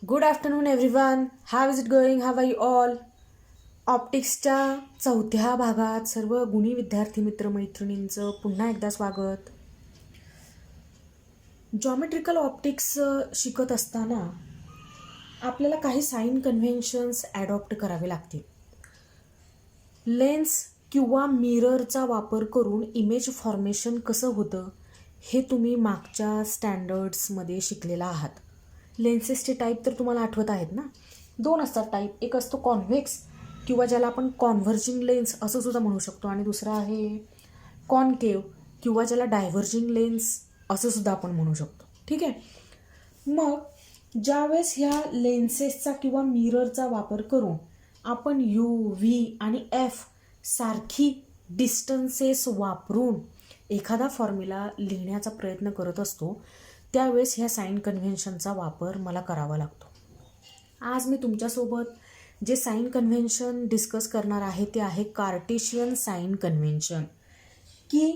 Good afternoon everyone. How is it going? How are you all? ऑप्टिक्सच्या चौथ्या भागात सर्व गुणी विद्यार्थी मित्रमैत्रिणींचं पुन्हा एकदा स्वागत. जॉमेट्रिकल ऑप्टिक्स शिकत असताना आपल्याला काही साईन कन्व्हेन्शन्स ॲडॉप्ट करावे लागतील. लेन्स किंवा मिररचा वापर करून इमेज फॉर्मेशन कसं होतं हे तुम्ही मागच्या स्टँडर्ड्समध्ये शिकलेला आहात. लेन्सेसचे टाईप तर तुम्हाला आठवत आहेत ना. दोन असतात टाईप. एक असतो कॉन्व्हेक्स किंवा ज्याला आपण कॉन्व्हर्जिंग लेन्स असं सुद्धा म्हणू शकतो, आणि दुसरा आहे कॉनकेव किंवा ज्याला डायव्हर्जिंग लेन्स असं सुद्धा आपण म्हणू शकतो. ठीक आहे. मग ज्यावेळेस ह्या लेन्सेसचा किंवा मिररचा वापर करून आपण यू, व्ही आणि एफ सारखी डिस्टन्सेस वापरून एखादा फॉर्म्युला लिहिण्याचा प्रयत्न करत असतो, त्यावेळेस ह्या साईन कन्व्हेन्शनचा वापर मला करावा लागतो. आज मी तुमच्यासोबत जे साईन कन्व्हेन्शन डिस्कस करणार आहे ते आहे कार्टेशियन साईन कन्व्हेन्शन, की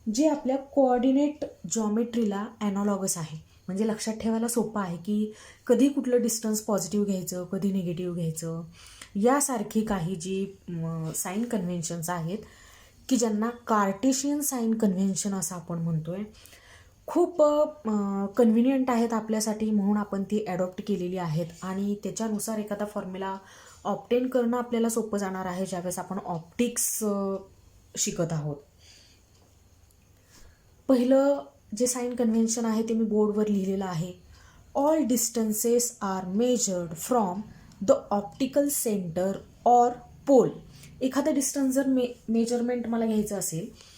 जे आपल्या कोऑर्डिनेट जॉमेट्रीला ॲनॉलॉगस आहे. म्हणजे लक्षात ठेवायला सोपं आहे की कधी कुठलं डिस्टन्स पॉझिटिव्ह घ्यायचं, कधी निगेटिव्ह घ्यायचं, यासारखी काही जी साईन कन्व्हेन्शन्स आहेत की ज्यांना कार्टेशियन साईन कन्व्हेन्शन असं आपण म्हणतो आहे. खूप कन्व्हिनियंट आहेत आपल्यासाठी, म्हणून आपण ती ॲडॉप्ट केलेली आहेत आणि त्याच्यानुसार एखादा फॉर्म्युला ऑप्टेन करणं आपल्याला सोपं जाणार आहे ज्यावेळेस आपण ऑप्टिक्स शिकत आहोत. पहिलं जे साईन कन्व्हेन्शन आहे ते मी बोर्डवर लिहिलेलं आहे. All distances are measured from the optical centre or pole. एखादा डिस्टन्स जर मेजरमेंट मला घ्यायचं असेल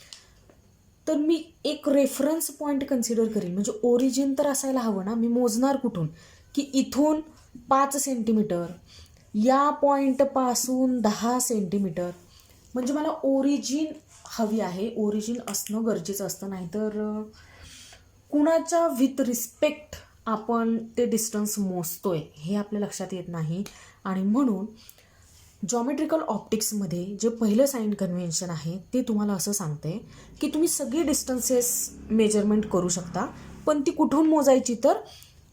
तर मी एक रेफरन्स पॉईंट कन्सिडर करीन. म्हणजे ओरिजिन तर असायला हवं ना. मी मोजणार कुठून की इथून 5 सेंटीमीटर, या पॉईंटपासून 10 सेंटीमीटर. म्हणजे मला ओरिजिन हवी आहे. ओरिजिन असणं गरजेचं असतं, नाहीतर कुणाच्या विथ रिस्पेक्ट आपण ते डिस्टन्स मोजतोय हे आपल्या लक्षात येत नाही. आणि म्हणून जॉमेट्रिकल ऑप्टिक्समध्ये जे पहिलं साईन कन्व्हेन्शन आहे ते तुम्हाला असं सांगते की तुम्ही सगळी डिस्टन्सेस मेजरमेंट करू शकता, पण ती कुठून मोजायची तर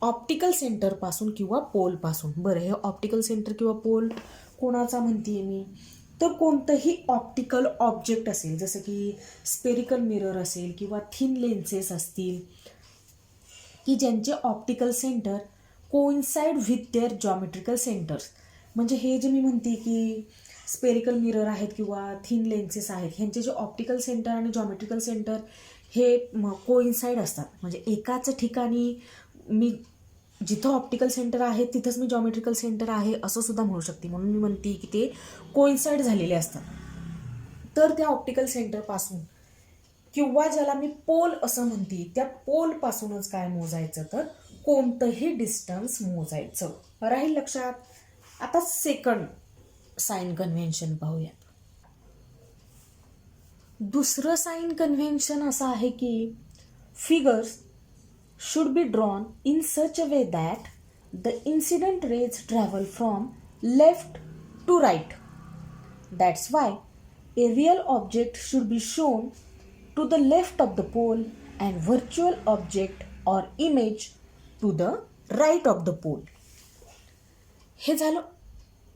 ऑप्टिकल सेंटरपासून किंवा पोलपासून. बरं, हे ऑप्टिकल सेंटर किंवा पोल कोणाचा म्हणते मी तर कोणतंही ऑप्टिकल ऑब्जेक्ट असेल, जसं की स्पेरिकल मिरर असेल किंवा थिन लेन्सेस असतील की ज्यांचे optical centre coincide with their geometrical centres. म्हणजे हे जे मी म्हणते की स्पेरिकल मिरर आहेत किंवा थिन लेन्सेस आहेत, ह्यांचे जे ऑप्टिकल सेंटर आणि जॉमेट्रिकल सेंटर हे कोइन्साइड असतात. म्हणजे एकाच ठिकाणी मी जिथं ऑप्टिकल सेंटर आहे तिथंच मी जॉमेट्रिकल सेंटर आहे असं सुद्धा म्हणू शकते. म्हणून मी म्हणते की ते कोइन्साइड झालेले असतात. तर त्या ऑप्टिकल सेंटरपासून किंवा ज्याला मी पोल असं म्हणते त्या पोलपासूनच काय मोजायचं तर कोणतंही डिस्टन्स मोजायचं. राहील लक्षात. आता सेकंड साईन कन्व्हेन्शन पाहूयात. दुसरं साईन कन्व्हेन्शन असं आहे की figures should be drawn in such a way that the incident rays travel from left to right. That's why a real object should be shown to the left of the pole and virtual object or image to the right of the pole. हे झालं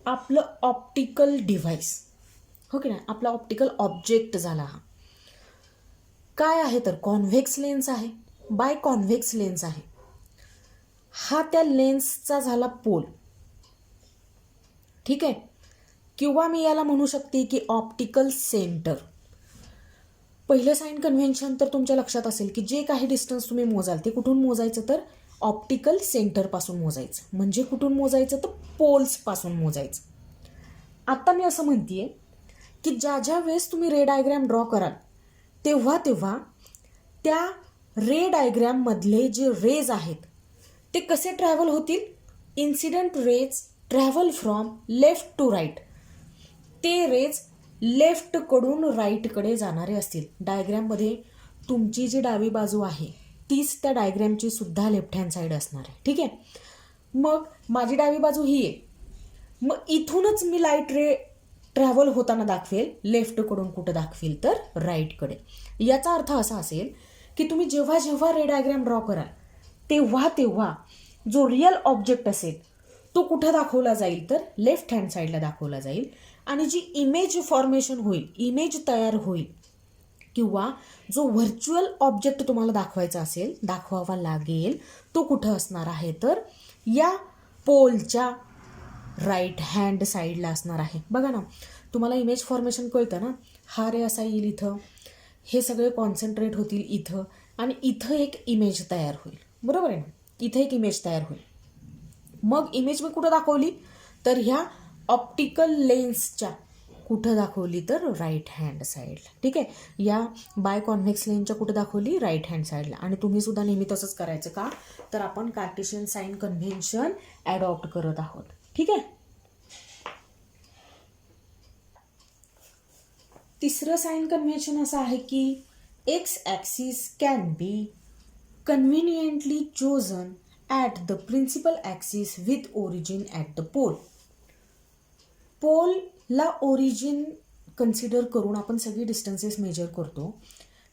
आपलं optical device, हो की नाही. आपला optical object झाला. हा काय आहे तर कॉन्व्हेक्स लेन्स आहे, बाय कॉन्व्हेक्स लेन्स आहे. हा त्या लेन्सचा झाला पोल. ठीक आहे. किंवा मी याला म्हणू शकते की ऑप्टिकल सेंटर. पहिलं साईन कन्व्हेन्शन तर तुमच्या लक्षात असेल की जे काही डिस्टन्स तुम्ही मोजाल ते कुठून मोजायचं तर ऑप्टिकल सेंटरपासून मोजायचं. म्हणजे कुठून मोजायचं तर पोल्सपासून मोजायचं. आता मी असं म्हणते की ज्या वेळेस तुम्ही रे डायग्रॅम ड्रॉ कराल तेव्हा त्या रे डायग्रॅममधले जे रेज आहेत ते कसे ट्रॅव्हल होतील. Incident rays travel from left to right. ते रेज लेफ्टकडून राईटकडे जाणारे असतील. डायग्रॅममध्ये तुमची जी डावी बाजू आहे तीच त्या डायग्रॅमची सुद्धा लेफ्ट हँड साईड असणार आहे. ठीक आहे. मग माझी डावी बाजू ही आहे. मग इथूनच मी लाईट रे ट्रॅव्हल होताना दाखवेल. लेफ्टकडून कुठं दाखवेल तर राईटकडे. याचा अर्थ असा असेल की तुम्ही जेव्हा जेव्हा रे डायग्रॅम ड्रॉ कराल तेव्हा जो रिअल ऑब्जेक्ट असेल तो कुठं दाखवला जाईल तर लेफ्ट हँड साईडला दाखवला जाईल. आणि जी इमेज फॉर्मेशन होईल, इमेज तयार होईल किंवा जो व्हर्च्युअल ऑब्जेक्ट तुम्हाला दाखवायचा असेल, दाखवावा लागेल, तो कुठं असणार आहे तर या पोलच्या राईट हँड साईडला असणार आहे. बघा ना, तुम्हाला इमेज फॉर्मेशन कळतं ना, हा रे असा येईल इथं, हे सगळे कॉन्सन्ट्रेट होतील इथं आणि इथं एक इमेज तयार होईल. बरोबर आहे ना, इथं एक इमेज तयार होईल. मग इमेज मी कुठं दाखवली तर ह्या ऑप्टिकल लेन्सच्या कुठं दाखवली तर राईट हँड साईडला. ठीक आहे, या बाय कॉन्व्हेक्स लेन्सच्या कुठं दाखवली राईट हँड साईडला. आणि तुम्ही सुद्धा नेहमी तसंच करायचं का तर आपण कार्टेशियन साइन कन्व्हेन्शन ॲडॉप्ट करत आहोत. ठीक आहे. तिसरं साइन कन्व्हेन्शन असं आहे की X axis can be conveniently chosen at the principal axis with origin at the pole. पोलला ओरिजिन कन्सिडर करून आपण सगळी डिस्टन्सेस मेजर करतो.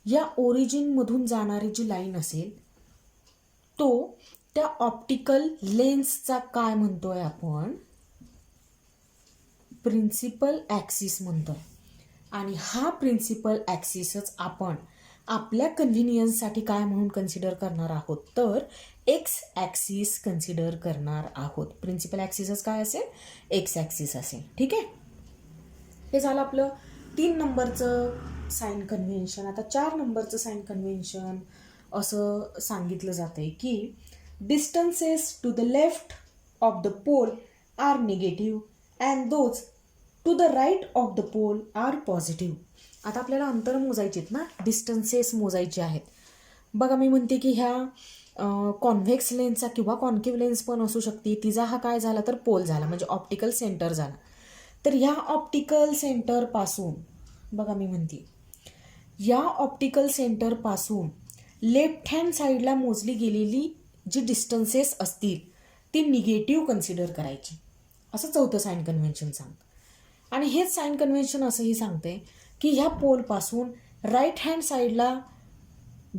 या ओरिजिनमधून जाणारी जी लाईन असेल तो त्या ऑप्टिकल लेन्सचा काय म्हणतोय आपण प्रिन्सिपल ॲक्सिस म्हणतोय. आणि हा प्रिन्सिपल ॲक्सिसच आपण आपल्या कन्व्हिनियन्ससाठी काय म्हणून कन्सिडर करणार आहोत तर एक्स ॲक्सिस कन्सिडर करणार आहोत. प्रिन्सिपल ॲक्सिसच काय असेल एक्स ॲक्सिस असेल. ठीक आहे, हे झालं आपलं 3 नंबरचं साइन कन्व्हेन्शन. आता 4 नंबरचं साइन कन्व्हेन्शन असं सांगितलं जातंय की distances to the left of the pole are negative and those to the right of the pole are positive. आता आपल्याला अंतर मोजायची आहेत ना, डिस्टन्सेस मोजायचे आहेत. बघा मी म्हणते की ह्या कॉन्व्हेक्स लेन्सचा किंवा कॉन्केव्ह लेन्स पण असू शकते, तिचा हा काय झाला तर पोल झाला म्हणजे ऑप्टिकल सेंटर झाला. तर ह्या ऑप्टिकल सेंटरपासून बघा मी म्हणते या ऑप्टिकल सेंटरपासून लेफ्ट हँड साईडला मोजली गेलेली जी डिस्टन्सेस असतील ती निगेटिव्ह कन्सिडर करायची, असं चौथं साइन कन्व्हेन्शन सांगतं. आणि हेच साइन कन्व्हेन्शन असंही सांगते की ह्या पोलपासून राईट हँड साईडला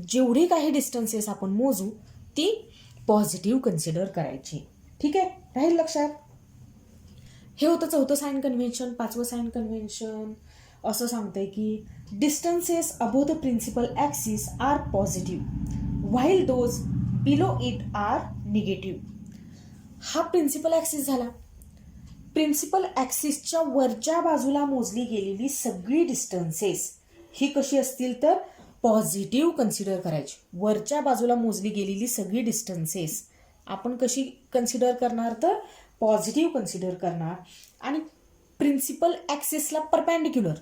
जेवढी काही डिस्टन्सेस आपण मोजू ती पॉझिटिव्ह कन्सिडर करायची. ठीक आहे, राहील लक्षात. हे होतं चौथं साइन कन्व्हेन्शन. 5वं साइन कन्व्हेन्शन असं सांगतंय की distances above the principal axis are positive while those below it are negative. हा प्रिन्सिपल ॲक्सिस झाला. प्रिन्सिपल ॲक्सिसच्या वरच्या बाजूला मोजली गेलेली सगळी डिस्टन्सेस ही कशी असतील तर पॉझिटिव्ह कन्सिडर करायची. वरच्या बाजूला मोजली गेलेली सगळी डिस्टन्सेस आपण कशी कन्सिडर करणार तर पॉझिटिव्ह कन्सिडर करणार. आणि प्रिन्सिपल ॲक्सिसला परपॅन्डिक्युलर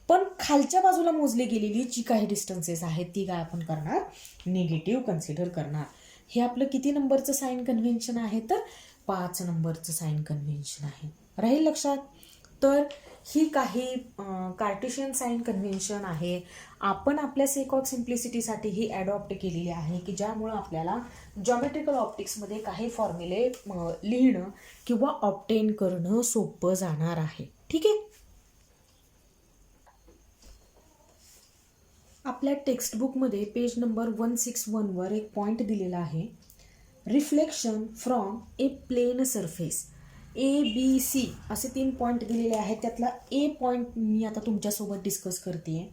पण खालच्या बाजूला मोजली गेलेली जी काही डिस्टन्सेस आहेत ती काय आपण करणार निगेटिव्ह कन्सिडर करणार. हे आपलं किती नंबरचं साइन कन्व्हेन्शन आहे तर 5 नंबरचं साइन कन्व्हेन्शन आहे. राहील लक्षात. तर ही काही कार्टेशियन साइन कन्व्हेन्शन आहे, आपण आपल्या सेक ऑफ सिम्प्लिसिटीसाठी ही ॲडॉप्ट केलेली आहे की ज्यामुळं आपल्याला जॉमेट्रिकल ऑप्टिक्समध्ये काही फॉर्म्युले लिहिणं किंवा ऑब्टेन करणं सोपं जाणार आहे. ठीक आहे. आपल्या टेक्स्टबुकमध्ये पेज नंबर 161 एक पॉईंट दिलेला आहे, reflection from a plane surface. ABC असे 3 पॉईंट दिलेले आहेत. त्यातला ए पॉईंट मी आता तुमच्यासोबत डिस्कस करते.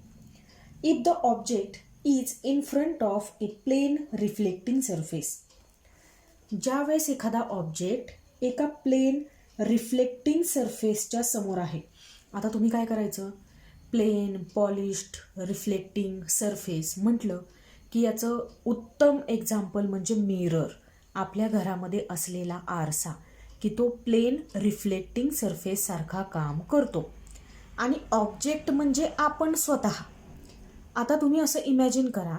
If the object is in front of a plane reflecting surface. ज्यावेळेस एखादा ऑब्जेक्ट एका प्लेन रिफ्लेक्टिंग सरफेसच्या समोर आहे. आता तुम्ही काय करायचं, प्लेन पॉलिश्ड रिफ्लेक्टिंग सरफेस म्हटलं की याचं उत्तम एक्झाम्पल म्हणजे मिरर. आपल्या घरामध्ये असलेला आरसा की तो प्लेन रिफ्लेक्टिंग सरफेस सारखा काम करतो. आणि ऑब्जेक्ट म्हणजे आपण स्वतः. आता तुम्ही असं इमॅजिन करा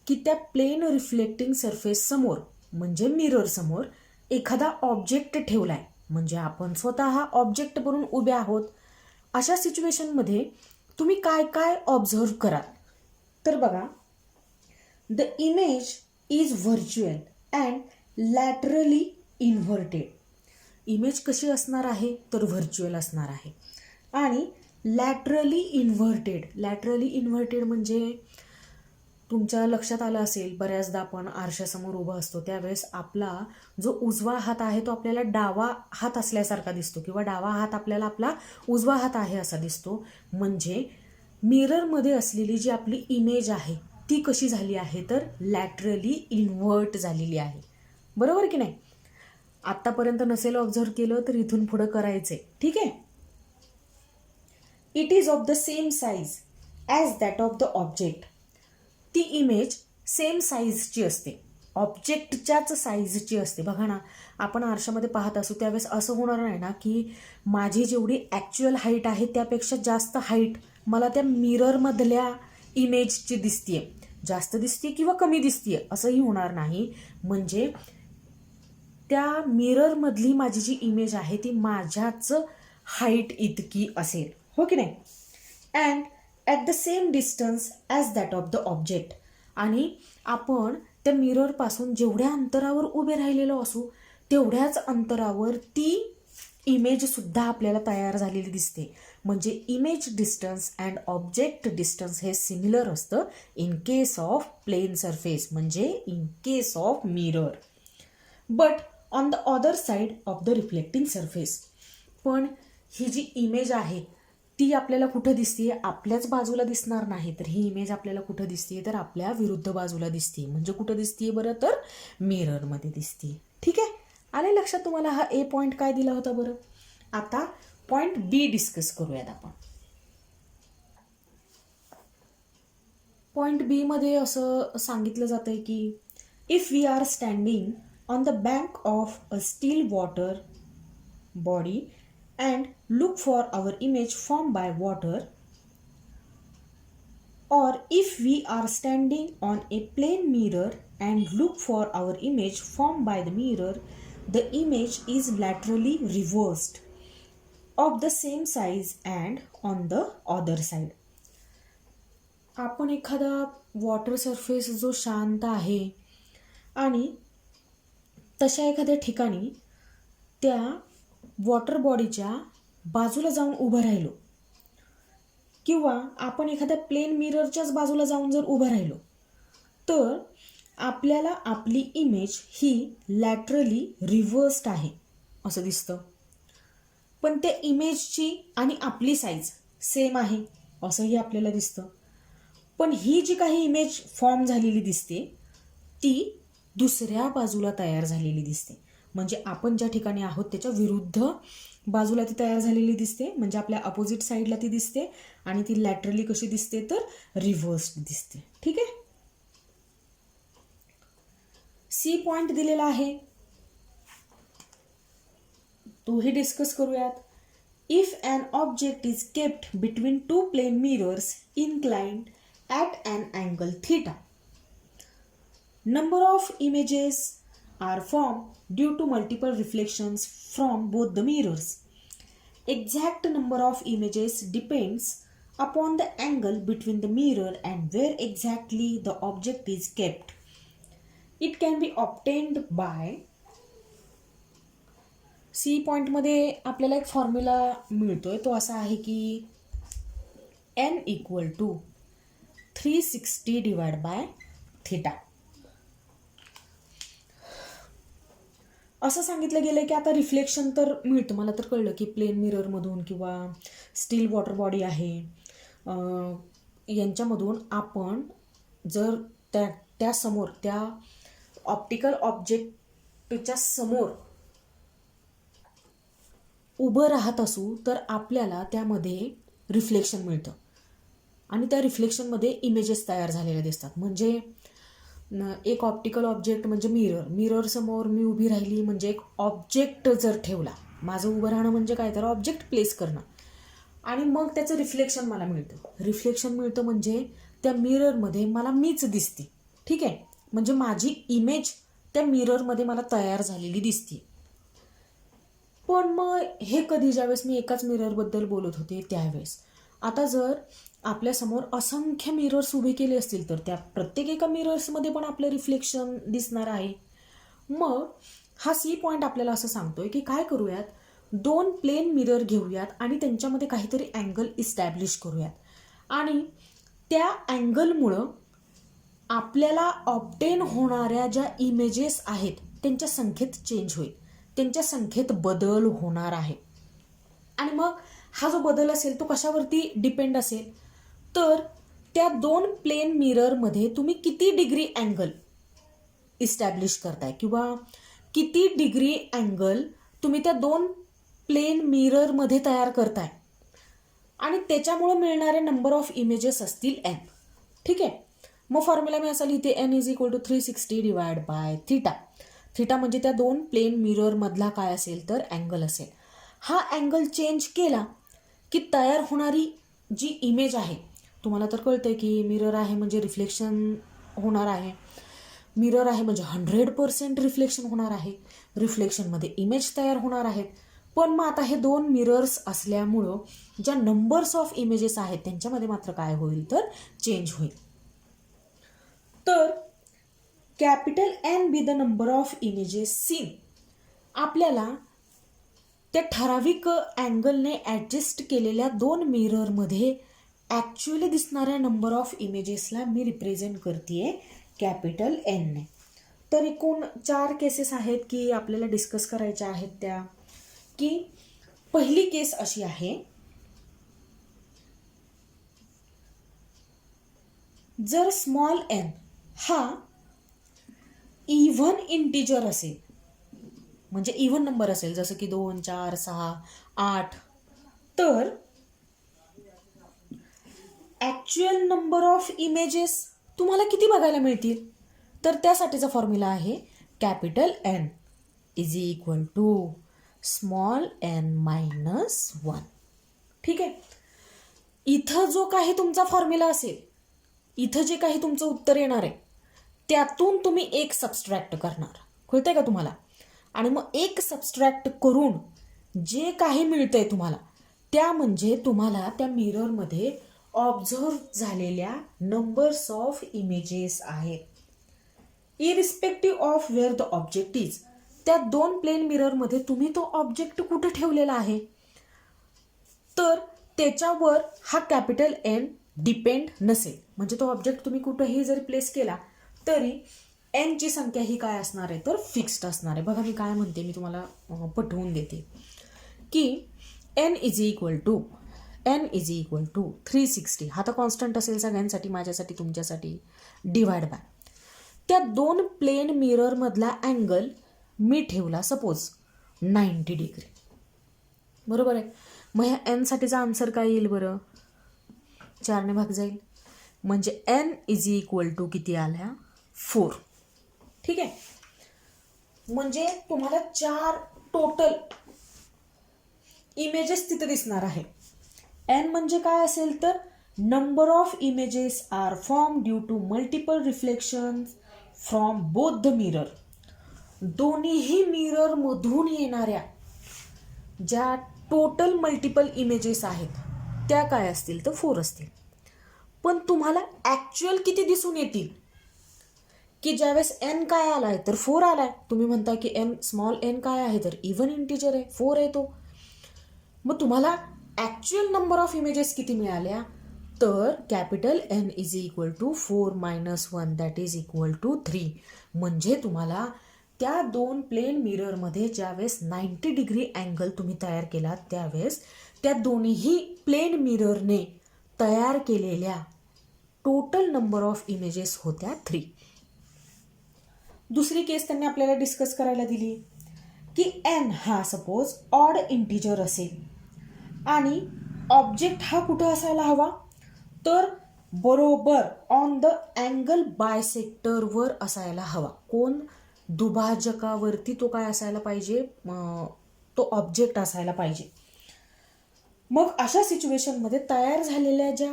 की त्या प्लेन रिफ्लेक्टिंग सरफेस समोर म्हणजे मिरर समोर एखादा ऑब्जेक्ट ठेवलाय म्हणजे आपण स्वतः ऑब्जेक्ट बनून उभे आहोत. अशा सिच्युएशनमध्ये तुम्ही काय काय ऑब्झर्व कराल तर बघा, the image is virtual and laterally inverted. Image कशी असणार आहे तर व्हर्च्युअल असणार आहे आणि लॅटरली इन्व्हर्टेड. लॅटरली इन्व्हर्टेड म्हणजे तुमच्या लक्षात आलं असेल, बऱ्याचदा आपण आरशासमोर उभं असतो त्यावेळेस आपला जो उजवा हात आहे तो आपल्याला डावा हात असल्यासारखा दिसतो किंवा डावा हात आपल्याला आपला उजवा हात आहे असा दिसतो. म्हणजे मिररमध्ये असलेली जी आपली इमेज आहे ती कशी झाली आहे तर लॅटरली इन्व्हर्ट झालेली आहे. बरोबर की नाही? आत्तापर्यंत नसेल ऑब्झर्व केलं तर इथून पुढं करायचंय. ठीक आहे. It is of the same size as that of the object. ती इमेज सेम साईजची असते, ऑब्जेक्टच्याच साईजची असते. बघा ना, आपण आरशामध्ये पाहत असू त्यावेळेस असं होणार नाही ना की माझी जेवढी ॲक्च्युअल हाईट आहे त्यापेक्षा जास्त हाईट मला त्या मिररमधल्या इमेजची दिसतीये, जास्त दिसते किंवा कमी दिसतीये असंही होणार नाही. म्हणजे त्या मिररमधली माझी जी इमेज आहे ती माझ्याच हाईट इतकी असेल. हो की नाही? And at the same distance as that of the object. आणि आपण त्या मिररपासून जेवढ्या अंतरावर उभे राहिलेलो असू तेवढ्याच अंतरावर ती इमेजसुद्धा आपल्याला तयार झालेली दिसते. म्हणजे image distance and object distance हे सिमिलर असतं in case of plane surface, म्हणजे in case of mirror. But on the other side of the reflecting surface. पण ही जी इमेज आहे ती आपल्याला कुठं दिसतीये? आपल्याच बाजूला दिसणार नाही, तर ही इमेज आपल्याला कुठं दिसतीये तर आपल्या विरुद्ध बाजूला दिसतीये. म्हणजे कुठं दिसतीये बरं तर मिररमध्ये दिसतीये. ठीक आहे, आले लक्षात तुम्हाला हा ए पॉईंट काय दिला होता बरं. आता पॉईंट बी डिस्कस करूयात आपण. पॉईंट बी मध्ये असं सांगितलं जातंय की if we are standing on the bank of a still water body and look for our image formed by water, or if we are standing on a plane mirror and look for our image formed by the mirror, the image is laterally reversed of the same size and on the other side. आपण एखादा water surface जो शांत आहे आणि तशा एखाद्या ठिकाणी त्या वॉटर बॉडीच्या बाजूला जाऊन उभं राहिलो किंवा आपण एखाद्या प्लेन मिररच्याच बाजूला जाऊन जर उभं राहिलो तर आपल्याला आपली इमेज ही लॅटरली रिव्हर्स्ड आहे असं दिसतं. पण त्या इमेजची आणि आपली साईज सेम आहे असंही आपल्याला दिसतं. पण ही जी काही इमेज फॉर्म झालेली दिसते ती दुसऱ्या बाजूला तयार झालेली दिसते. म्हणजे आपण ज्या ठिकाणी आहोत त्याच्या विरुद्ध बाजूला ती तयार झालेली दिसते, म्हणजे आपल्या अपोजिट साईडला ती दिसते आणि ती लॅटरली कशी दिसते तर रिव्हर्स्ड दिसते. ठीक आहे. सी पॉइंट दिलेला आहे तोही डिस्कस करूयात. If an object is kept between two plane mirrors inclined at an angle theta, number of images are formed due to multiple reflections from both the mirrors. Exact number of images depends upon the angle between the mirror and where exactly the object is kept. It can be obtained by C point मध्ये आपल्याला एक formula मिळतोय तो असा आहे की n = 360 divide by theta. असं सांगितलं गेलं की आता रिफ्लेक्शन तर मिळतं, मला तर कळलं की प्लेन मिररमधून किंवा स्टील वॉटर बॉडी आहे यांच्यामधून आपण जर त्या समोर त्या ऑप्टिकल ऑब्जेक्टच्या समोर उभं राहत असू तर आपल्याला त्यामध्ये रिफ्लेक्शन मिळतं आणि त्या रिफ्लेक्शनमध्ये इमेजेस तयार झालेल्या दिसतात. म्हणजे एक ऑप्टिकल ऑब्जेक्ट म्हणजे मिरर समोर मी उभी राहिली म्हणजे एक ऑब्जेक्ट जर ठेवला, माझं उभं राहणं म्हणजे काय तर ऑब्जेक्ट प्लेस करणं आणि मग त्याचं रिफ्लेक्शन मला मिळतं. रिफ्लेक्शन मिळतं म्हणजे त्या मिररमध्ये मला मीच दिसते. ठीक आहे, म्हणजे माझी इमेज त्या मिररमध्ये मला तयार झालेली दिसते. पण मग हे कधी, ज्यावेळेस मी एकाच मिररबद्दल बोलत होते त्यावेळेस. आता जर आपल्यासमोर असंख्य मिरर्स उभे केले असतील तर त्या प्रत्येक एका मिरर्समध्ये पण आपलं रिफ्लेक्शन दिसणार आहे. मग हा सी पॉईंट आपल्याला असं सांगतोय की काय करूयात, 2 प्लेन मिरर घेऊयात आणि त्यांच्यामध्ये काहीतरी अँगल इस्टॅब्लिश करूयात आणि त्या अँगलमुळं आपल्याला ऑब्टेन होणाऱ्या ज्या इमेजेस आहेत त्यांच्या संख्येत चेंज होईल, त्यांच्या संख्येत बदल होणार आहे. आणि मग हा जो बदल असेल तो कशावरती डिपेंड असेल, तर त्या दोन प्लेन मिररमध्ये तुम्ही किती डिग्री अँगल इस्टॅब्लिश करताय किंवा किती डिग्री अँगल तुम्ही त्या दोन प्लेन मिररमध्ये तयार करताय आणि त्याच्यामुळे मिळणारे नंबर ऑफ इमेजेस असतील n. ठीक आहे. मग फॉर्म्युला मी असा लिहिते n is equal to 360 divide by theta. Theta म्हणजे त्या दोन प्लेन मिरर मधला काय असेल तर अँगल असेल. हा अँगल चेंज केला की तयार होणारी जी इमेज आहे, तुम्हाला तर कळतंय की मिरर आहे म्हणजे रिफ्लेक्शन होणार आहे, मिरर आहे म्हणजे 100% रिफ्लेक्शन होणार आहे, रिफ्लेक्शनमध्ये इमेज तयार होणार आहेत. पण मग आता हे दोन मिरर्स असल्यामुळं ज्या नंबर्स ऑफ इमेजेस आहेत त्यांच्यामध्ये मात्र काय होईल तर चेंज होईल. तर capital N be the number of images seen. आपल्याला त्या ठराविक अँगलने ॲडजस्ट केलेल्या दोन मिररमध्ये ॲक्च्युअली दिसणाऱ्या नंबर ऑफ इमेजेसला मी रिप्रेझेंट करते कॅपिटल N ने. तर एकूण 4 केसेस आहेत की आपल्याला डिस्कस करायच्या आहेत त्या. की पहिली केस अशी आहे, जर स्मॉल n हा इव्हन इंटिजर असेल, म्हणजे इव्हन नंबर असेल जसं की 2, 4, 6, 8, तर ॲक्च्युअल नंबर ऑफ इमेजेस तुम्हाला किती बघायला मिळतील, तर त्यासाठीचा फॉर्म्युला आहे capital N is equal to small n minus 1. ठीक आहे. इथं जो काही तुमचा फॉर्म्युला असेल, इथं जे काही तुमचं उत्तर येणार आहे त्यातून तुम्ही एक सबस्ट्रॅक्ट करणार. कळतंय का तुम्हाला? आणि मग एक सबस्ट्रॅक्ट करून जे काही मिळतंय तुम्हाला त्या म्हणजे तुम्हाला त्या मिररमध्ये ऑब्झर्व झालेल्या नंबर्स ऑफ इमेजेस आहेत. Irrespective of wear the object is. त्या दोन प्लेन मिररमध्ये तुम्ही तो ऑब्जेक्ट कुठे ठेवलेला आहे तर त्याच्यावर हा कॅपिटल N डिपेंड नसेल. म्हणजे तो ऑब्जेक्ट तुम्ही कुठेही जरी प्लेस केला तरी n ची संख्या ही काय असणार आहे तर फिक्स्ड असणार आहे. बघा मी काय म्हणते, मी तुम्हाला पटवून देते की n इज इक्वल टू 360. हा तर कॉन्स्टंट असेल सगळ्यांसाठी, माझ्यासाठी, तुमच्यासाठी, डिवाइड बाय त्या दोन प्लेन मिरर मधला अँगल मी ठेवला सपोज 90 डिग्री. बरोबर आहे. मग ह्या n साठीचा आन्सर काय येईल बरं, 4 ने भाग जाईल म्हणजे n इज इक्वल टू किती आल्या 4. ठीक आहे. म्हणजे तुम्हाला 4 टोटल इमेजेस तिथे दिसणार आहे. n म्हणजे काय असेल तर number of images are form due to multiple reflection from both the mirror. दोन्हीही मिरर मधून येणाऱ्या ज्या टोटल मल्टिपल इमेजेस आहेत त्या काय असतील तर 4 असतील. पण तुम्हाला ॲक्च्युअल किती दिसून येतील की ज्यावेळेस n काय आलाय तर 4 आलाय. तुम्ही म्हणता की स्मॉल n काय आहे तर इव्हन इंटिजर आहे, 4 आहे तो. मग तुम्हाला ॲक्च्युअल नंबर ऑफ इमेजेस किती मिळाल्या तर capital N is equal to 4 minus 1 that is equal to 3. म्हणजे तुम्हाला त्या दोन प्लेन मिररमध्ये ज्यावेळेस 90 डिग्री अँगल तुम्ही तयार केला त्यावेळेस त्या दोन्ही प्लेन मिररने तयार केलेल्या टोटल नंबर ऑफ इमेजेस होत्या 3. दुसरी केस त्यांनी आपल्याला डिस्कस करायला दिली की n हा सपोज ऑड इंटिजर असेल आणि ऑब्जेक्ट हा कुठं असायला हवा तर बरोबर ऑन द अँगल बायसेक्टरवर असायला हवा. कोण? दुभाजकावरती तो काय असायला पाहिजे, तो ऑब्जेक्ट असायला पाहिजे. मग अशा सिच्युएशनमध्ये तयार झालेल्या ज्या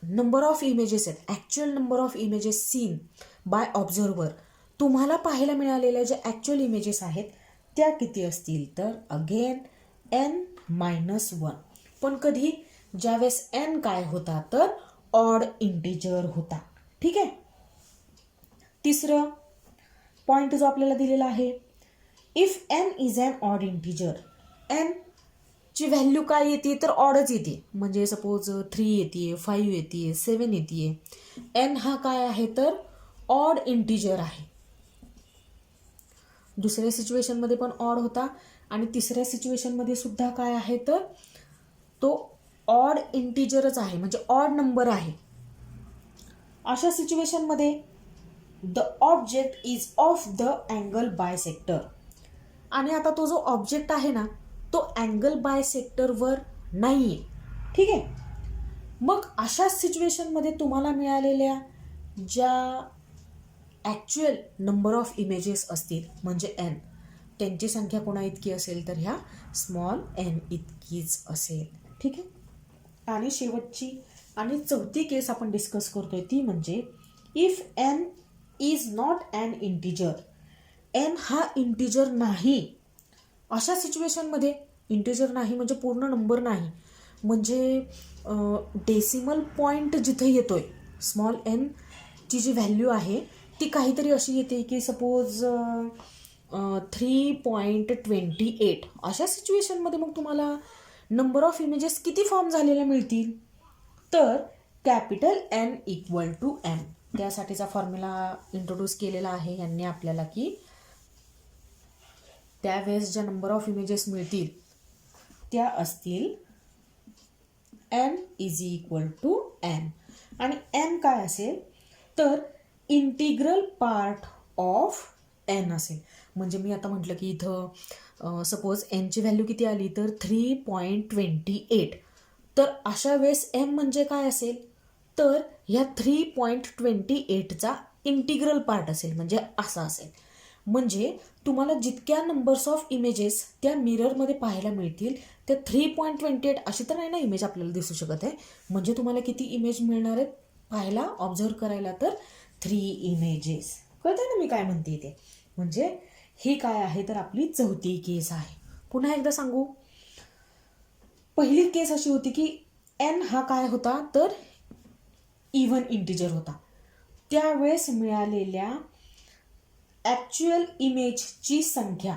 नंबर ऑफ इमेजेस आहेत, actual number of images seen by observer, तुम्हाला पाहायला मिळालेल्या ज्या ॲक्च्युअल इमेजेस आहेत त्या किती असतील तर अगेन n-1. पण कधी? ज्यावेळेस n काय होता तर ऑड इंटिजर होता. ठीक आहे. तिसरं पॉइंट जो आपल्याला दिलेला आहे, if n is an odd integer, n ची व्हॅल्यू काय येते तर ऑडच येते. म्हणजे सपोज 3 येते, 5 येते, 7 येते. एन हा काय आहे तर ऑड इंटिजर आहे. दुसऱ्या सिच्युएशनमध्ये पण ऑड होता आणि तिसऱ्या सिच्युएशनमध्ये सुद्धा काय आहे तर तो ऑड इंटिजरच आहे, म्हणजे ऑड नंबर आहे. अशा सिच्युएशनमध्ये the object is of the angle bisector. आणि आता तो जो ऑब्जेक्ट आहे ना तो अँगल बायसेक्टरवर नाहीये. ठीक आहे. मग अशा सिच्युएशनमध्ये तुम्हाला मिळालेल्या ज्या ॲक्च्युअल नंबर ऑफ इमेजेस असतील म्हणजे एन, त्यांची संख्या कोणा इतकी असेल तर ह्या स्मॉल एन इतकीच असेल. ठीक आहे. आणि शेवटची आणि चौथी केस आपण डिस्कस करतोय ती म्हणजे if N is not an integer. N हा इंटिजर नाही. अशा सिच्युएशनमध्ये इंटिजर नाही म्हणजे पूर्ण नंबर नाही, म्हणजे डेसिमल पॉईंट जिथे येतोय स्मॉल एन ची जी व्हॅल्यू आहे ती काहीतरी अशी येते की सपोज 3.28. अशा सिच्युएशनमध्ये मग तुम्हाला नंबर ऑफ इमेजेस किती फॉर्म झालेल्या मिळतील तर capital N equal to M. त्यासाठीचा फॉर्म्युला इंट्रोड्यूस केलेला आहे यांनी आपल्याला की त्यावेळेस ज्या नंबर ऑफ इमेजेस मिळतील त्या असतील N is equal to N. आणि एन काय असेल तर इंटिग्रल पार्ट ऑफ एन असेल. म्हणजे मी आता म्हटलं की इथं सपोज एनची व्हॅल्यू किती आली तर 3.28. तर अशा वेळेस एम म्हणजे काय असेल तर ह्या 3.28चा इंटिग्रल पार्ट असेल, म्हणजे असा असेल. म्हणजे तुम्हाला जितक्या नंबर्स ऑफ इमेजेस त्या मिररमध्ये पाहायला मिळतील त्या 3.28 अशी तर नाही ना इमेज आपल्याला दिसू शकत आहे. म्हणजे तुम्हाला किती इमेज मिळणार आहेत पाहायला ऑब्झर्व करायला तर 3 इमेजेस. कळतंय ना मी काय म्हणते ते. म्हणजे ही काय आहे तर आपली चौथी केस आहे. पुन्हा एकदा सांगू. पहिली केस अशी होती की एन हा काय होता तर इव्हन इंटिजर होता. त्यावेळेस मिळालेल्या ॲक्च्युअल इमेजची संख्या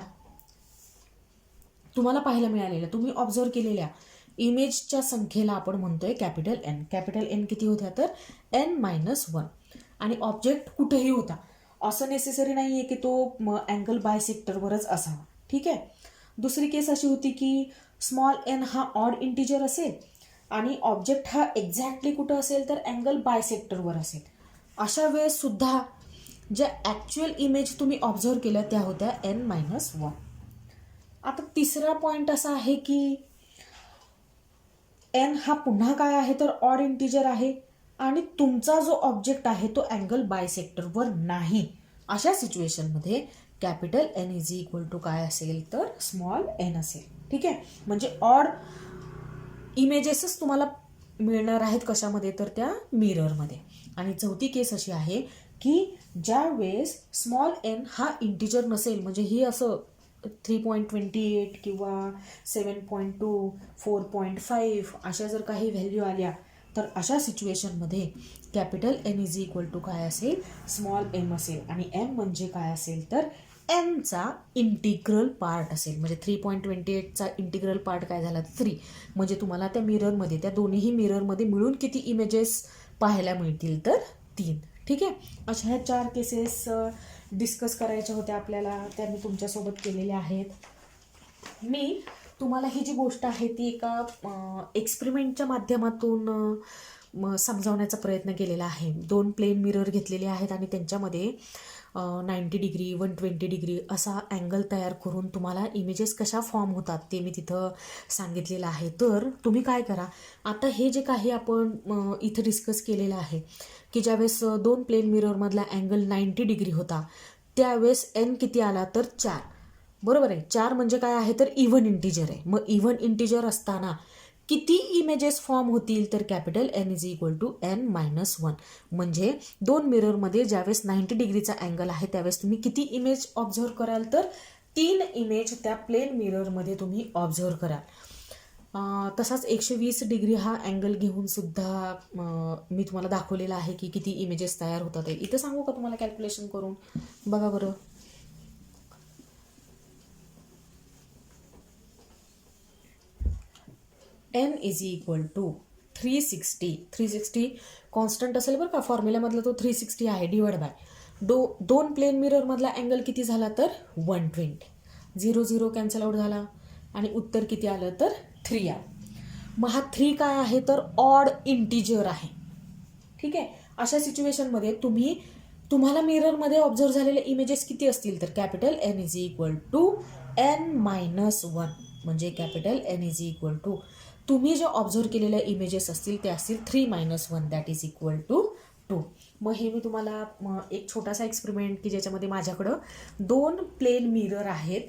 तुम्हाला पाहायला मिळालेल्या तुम्ही ऑब्झर्व केलेल्या इमेजच्या संख्येला आपण म्हणतोय कॅपिटल एन. कॅपिटल एन किती होत्या तर n-1. आणि ऑब्जेक्ट कुठेही होता असं नेसेसरी नाही आहे की तो अँगल बायसेक्टरवरच असावा. ठीक आहे. दुसरी केस अशी होती की स्मॉल एन हा ऑड इंटिजर असेल आणि ऑब्जेक्ट हा एक्झॅक्टली कुठं असेल तर अँगल बायसेक्टरवर असेल. अशा वेळेस सुद्धा ज्या ॲक्च्युअल इमेज तुम्ही ऑब्झर्व केल्या त्या होत्या n-1. आता तिसरा पॉईंट असा आहे की एन हा पुन्हा काय आहे तर ऑड इंटिजर आहे आणि तुमचा जो ऑब्जेक्ट आहे तो अँगल बायसेक्टरवर नाही. अशा सिच्युएशनमध्ये capital N is equal to काय असेल तर स्मॉल एन असेल. ठीक आहे. म्हणजे ऑड इमेजेसच तुम्हाला मिळणार आहेत कशामध्ये तर त्या मिररमध्ये. आणि चौथी केस अशी आहे की ज्या वेळेस स्मॉल एन हा इंटिजर नसेल, म्हणजे ही असं 3.28 किंवा 7.2, 4.5 अशा जर काही व्हॅल्यू आल्या तर अशा सिच्युएशनमध्ये capital N is equal to काय असेल स्मॉल एम असेल. आणि एम म्हणजे काय असेल तर एमचा इंटिग्रल पार्ट असेल. म्हणजे 3.28चा इंटिग्रल पार्ट काय झाला 3. म्हणजे तुम्हाला त्या मिररमध्ये त्या दोन्ही मिररमध्ये मिळून किती इमेजेस पाहायला मिळतील तर 3. ठीक आहे. अशा ह्या 4 केसेस डिस्कस करायच्या होत्या आपल्याला, त्या मी तुमच्यासोबत केलेल्या आहेत. मी तुम्हाला ही जी गोष्ट आहे ती एका एक्सपेरिमेंटच्या माध्यमातून समजावण्याचा प्रयत्न केलेला आहे. 2 प्लेन मिरर घेतलेले आहेत आणि त्यांच्यामध्ये 90 डिग्री 120 डिग्री असा अँगल तयार करून तुम्हाला इमेजेस कशा फॉर्म होतात ते मी तिथं सांगितलेलं आहे. तर तुम्ही काय करा, आता हे जे काही आपण इथं डिस्कस केलेलं आहे की ज्यावेळेस 2 प्लेन मिररमधला अँगल 90 डिग्री होता त्यावेळेस एन किती आला तर 4. बरोबर आहे. 4 म्हणजे काय आहे तर इव्हन इंटिजर आहे. मग इव्हन इंटिजर असताना किती इमेजेस फॉर्म होतील तर capital N is equal to n-1. म्हणजे 2 मिररमध्ये ज्यावेळेस 90 डिग्रीचा अँगल आहे त्यावेळेस तुम्ही किती इमेज ऑब्झर्व कराल तर 3 इमेज त्या प्लेन मिररमध्ये तुम्ही ऑब्झर्व कराल. तसाच 120 डिग्री हा अँगल घेऊन सुद्धा मी तुम्हाला दाखवलेला आहे की किती इमेजेस तयार होतात. इथं सांगू का तुम्हाला कॅल्क्युलेशन करून बघा बरं. n is equal to 360 constant असेल बरं का, फॉर्म्युल्यामधला तो 360 आहे, डिवाइड बाय दोन प्लेन मिररमधला अँगल किती झाला तर 120. 0 0 कॅन्सल आउट झाला आणि उत्तर किती आलं तर 3 आलं. मग हा 3 काय आहे तर ऑड इंटिजर आहे. ठीक आहे. अशा सिच्युएशनमध्ये तुम्हाला मिररमध्ये ऑब्झर्व झालेले इमेजेस किती असतील तर capital N is equal to N-1, म्हणजे capital N is equal to तुम्ही जे ऑब्झर्व केलेल्या इमेजेस असतील ते असतील 3-1 दॅट इज इक्वल टू 2. मग हे मी तुम्हाला एक छोटासा एक्सपेरिमेंट की ज्याच्यामध्ये माझ्याकडं 2 प्लेन मिरर आहेत,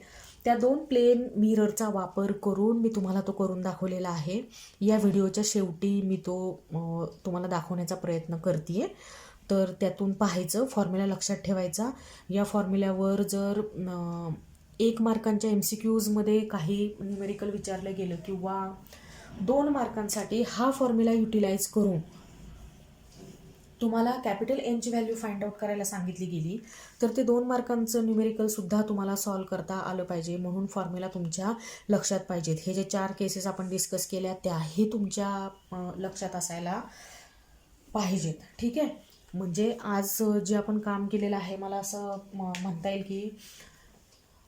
त्या 2 प्लेन मिररचा वापर करून मी तुम्हाला तो करून दाखवलेला आहे. या व्हिडिओच्या शेवटी मी तो तुम्हाला दाखवण्याचा प्रयत्न करते आहे. तर त्यातून पाहायचं, फॉर्म्युला लक्षात ठेवायचा. या फॉर्म्युल्यावर जर 1 मार्कांच्या MCQजमध्ये काही न्यूमेरिकल विचारलं गेलं किंवा 2 मार्कांसाठी हा फॉर्म्युला युटिलाइज करून तुम्हाला कॅपिटल Nची व्हॅल्यू फाइंड आउट करायला सांगितली गेली तर ते 2 मार्कांचं न्यूमेरिकलसुद्धा तुम्हाला सॉल्व करता आलं पाहिजे, म्हणून फॉर्म्युला तुमच्या लक्षात पाहिजेत. हे जे 4 केसेस आपण डिस्कस केल्या त्याही तुमच्या लक्षात असायला पाहिजेत. ठीक आहे. म्हणजे आज जे आपण काम केलेलं आहे, मला असं म्हणता येईल की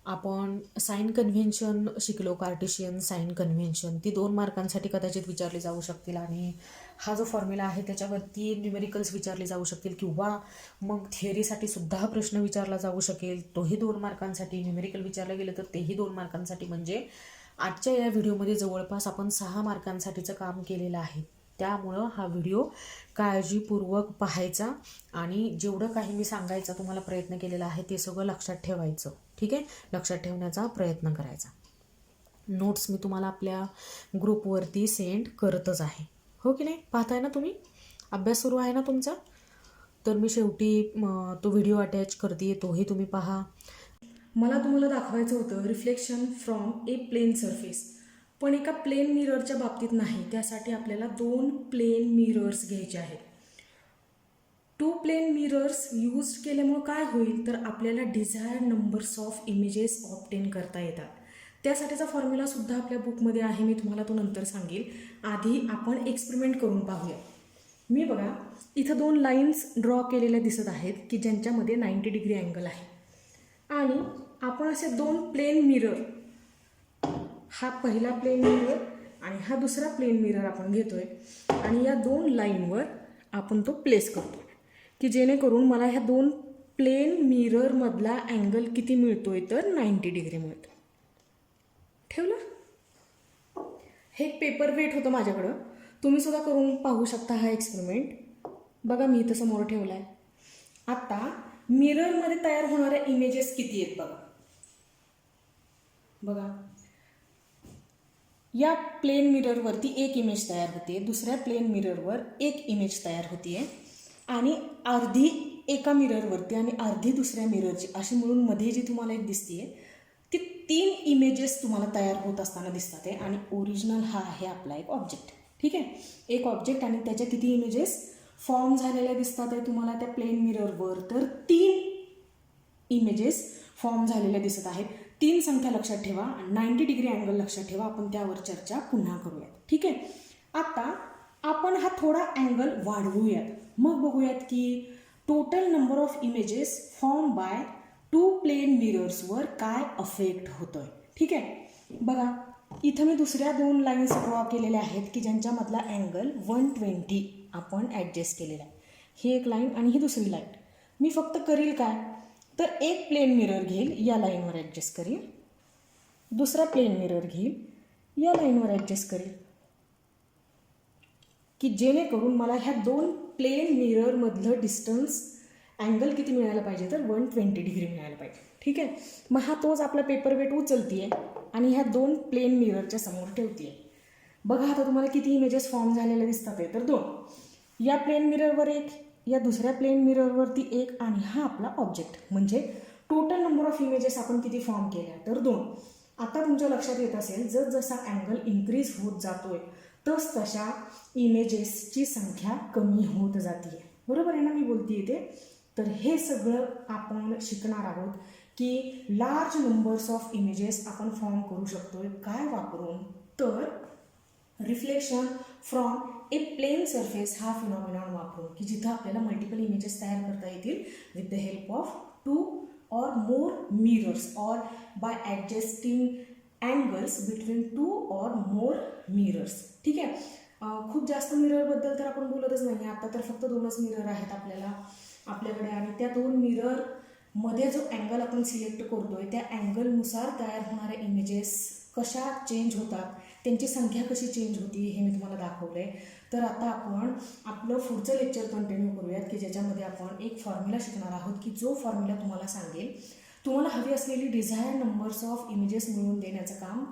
आपण साइन कन्व्हेन्शन शिकलो, कार्टेशियन साइन कन्व्हेन्शन. ती 2 मार्कांसाठी कदाचित विचारली जाऊ शकतील आणि हा जो फॉर्म्युला आहे त्याच्यावरती न्यूमेरिकल्स विचारले जाऊ शकतील किंवा मग थिअरीसाठी सुद्धा हा प्रश्न विचारला जाऊ शकेल, तोही 2 मार्कांसाठी. न्यूमेरिकल विचारलं गेलं तर तेही 2 मार्कांसाठी. म्हणजे आजच्या या व्हिडिओमध्ये जवळपास आपण 6 मार्कांसाठीचं काम केलेलं आहे. त्यामुळं हा व्हिडिओ काळजीपूर्वक पाहायचा आणि जेवढं काही मी सांगायचा तुम्हाला प्रयत्न केलेला आहे ते सगळं लक्षात ठेवायचं. ठीक आहे. लक्षात ठेवण्याचा प्रयत्न करायचा. नोट्स मी तुम्हाला आपल्या ग्रुपवरती सेंड करतच आहे, हो की नाही. पाहताय ना तुम्ही, अभ्यास सुरू आहे ना तुमचा. तर मी शेवटी तो व्हिडिओ अटॅच करते, तोही तुम्ही पहा. मला तुम्हाला दाखवायचं होतं reflection from a plane surface, पण एका प्लेन मिररच्या बाबतीत नाही. त्यासाठी आपल्याला 2 प्लेन मिरर्स घ्यायचे आहेत. 2 प्लेन मिरर्स यूज केल्यामुळं काय होईल तर आपल्याला desired numbers of images obtain करता येतात. त्यासाठीचा फॉर्म्युलासुद्धा आपल्या बुकमध्ये आहे, मी तुम्हाला तो नंतर सांगेल. आधी आपण एक्सपेरिमेंट करून पाहूया. मी बघा इथं 2 लाईन्स ड्रॉ केलेल्या दिसत आहेत की ज्यांच्यामध्ये 90 डिग्री अँगल आहे आणि आपण असे 2 प्लेन मिरर, हा पहिला प्लेन मिरर आणि हा दुसरा प्लेन मिरर आपण घेतोय आणि या 2 लाईनवर आपण तो प्लेस करतोय की जेणेकरून मला ह्या 2 प्लेन मिररमधला अँगल किती मिळतोय तर 90 डिग्री मिळतो. ठेवलं. हे एक पेपर वेट होतं माझ्याकडं, तुम्ही सुद्धा करून पाहू शकता हा एक्सपेरिमेंट. बघा मी इथं समोर ठेवला आहे. आता मिररमध्ये तयार होणाऱ्या इमेजेस किती आहेत बघा. बघा या प्लेन मिररवरती एक इमेज तयार होते, दुसऱ्या प्लेन मिररवर एक इमेज तयार होतीये आणि अर्धी एका मिररवरती आणि अर्धी दुसऱ्या मिररची, अशी मिळून मध्ये जी तुम्हाला एक दिसतीये ती 3 इमेजेस तुम्हाला तयार होत असताना दिसतात आहे. आणि ओरिजिनल हा आहे आपला एक ऑब्जेक्ट. ठीक आहे. एक ऑब्जेक्ट आणि त्याच्या किती इमेजेस फॉर्म झालेल्या दिसतात आहे तुम्हाला त्या प्लेन मिररवर तर 3 इमेजेस फॉर्म झालेल्या दिसत आहेत. 3 संख्या लक्षात ठेवा, 90 डिग्री अँगल लक्षात ठेवा. आपण त्यावर चर्चा पुन्हा करूयात. ठीक आहे. आता आपण हा थोडा अँगल वाढवूयात, मग बघूयात की total number of images form by 2 plane मिरर्सवर काय अफेक्ट होतोय. ठीक आहे. बघा इथं मी दुसऱ्या 2 लाईन्स ड्रॉ केलेल्या आहेत की ज्यांच्यामधला अँगल 120 आपण ॲडजस्ट केलेला आहे. ही एक लाईन आणि ही दुसरी लाईन. मी फक्त करील काय तर एक प्लेन मिरर घेईल, या लाईनवर ॲडजस्ट करील, दुसरा प्लेन मिरर घेईल, या लाईनवर ॲडजस्ट करील की जेणेकरून मला ह्या 2 प्लेन मिररमधलं डिस्टन्स अँगल किती मिळायला पाहिजे तर 120 डिग्री मिळायला पाहिजे. ठीक आहे. मग हा तोच आपला पेपर वेट उचलते आणि ह्या 2 प्लेन मिररच्या समोर ठेवते. बघा आता तुम्हाला किती इमेजेस फॉर्म झालेले दिसतात आहे तर 2. या प्लेन मिररवर एक, या दुसऱ्या प्लेन मिररवरती एक आणि हा आपला ऑब्जेक्ट. म्हणजे टोटल नंबर ऑफ इमेजेस आपण किती फॉर्म केल्या तर 2. आता तुमच्या लक्षात येत असेल जर जसा अँगल इन्क्रीज होत जातोय तशा इमेजेसची संख्या कमी होत जाते. बरोबर आहे ना मी बोलते ते. तर हे सगळं आपण शिकणार आहोत की लार्ज नंबर्स ऑफ इमेजेस आपण फॉर्म करू शकतोय काय वापरून तर reflection from a plane surface हा फिनॉमिनॉन वापरून की जिथं आपल्याला मल्टिपल इमेजेस तयार करता येतील with the help of 2 or more mirrors or by adjusting angles between 2 or more mirrors. ठीक आहे. खूप जास्त मिररबद्दल तर आपण बोलतच नाही, आता तर फक्त 2च मिरर आहेत आपल्याकडे आणि त्या 2 मिररमध्ये जो अँगल आपण सिलेक्ट करतोय त्या अँगलनुसार तयार होणारे इमेजेस कशा चेंज होतात, त्यांची संख्या कशी चेंज होती हे मी तुम्हाला दाखवलं आहे. तर आता आपण आपलं पुढचं लेक्चर कंटिन्यू करूयात की ज्याच्यामध्ये आपण एक फॉर्म्युला शिकणार आहोत की जो फॉर्म्युला तुम्हाला सांगेल तुम्हाला हवी असलेली डिझायर नंबर्स ऑफ इमेजेस मिळवून देण्याचं काम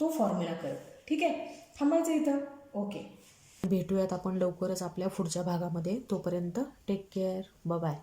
तो फॉर्म्युला करेल. ठीक आहे, थांबायचं इथं. ओके, भेटूयात आपण लवकरच आपल्या पुढच्या भागामध्ये. तोपर्यंत टेक केअर, बाय.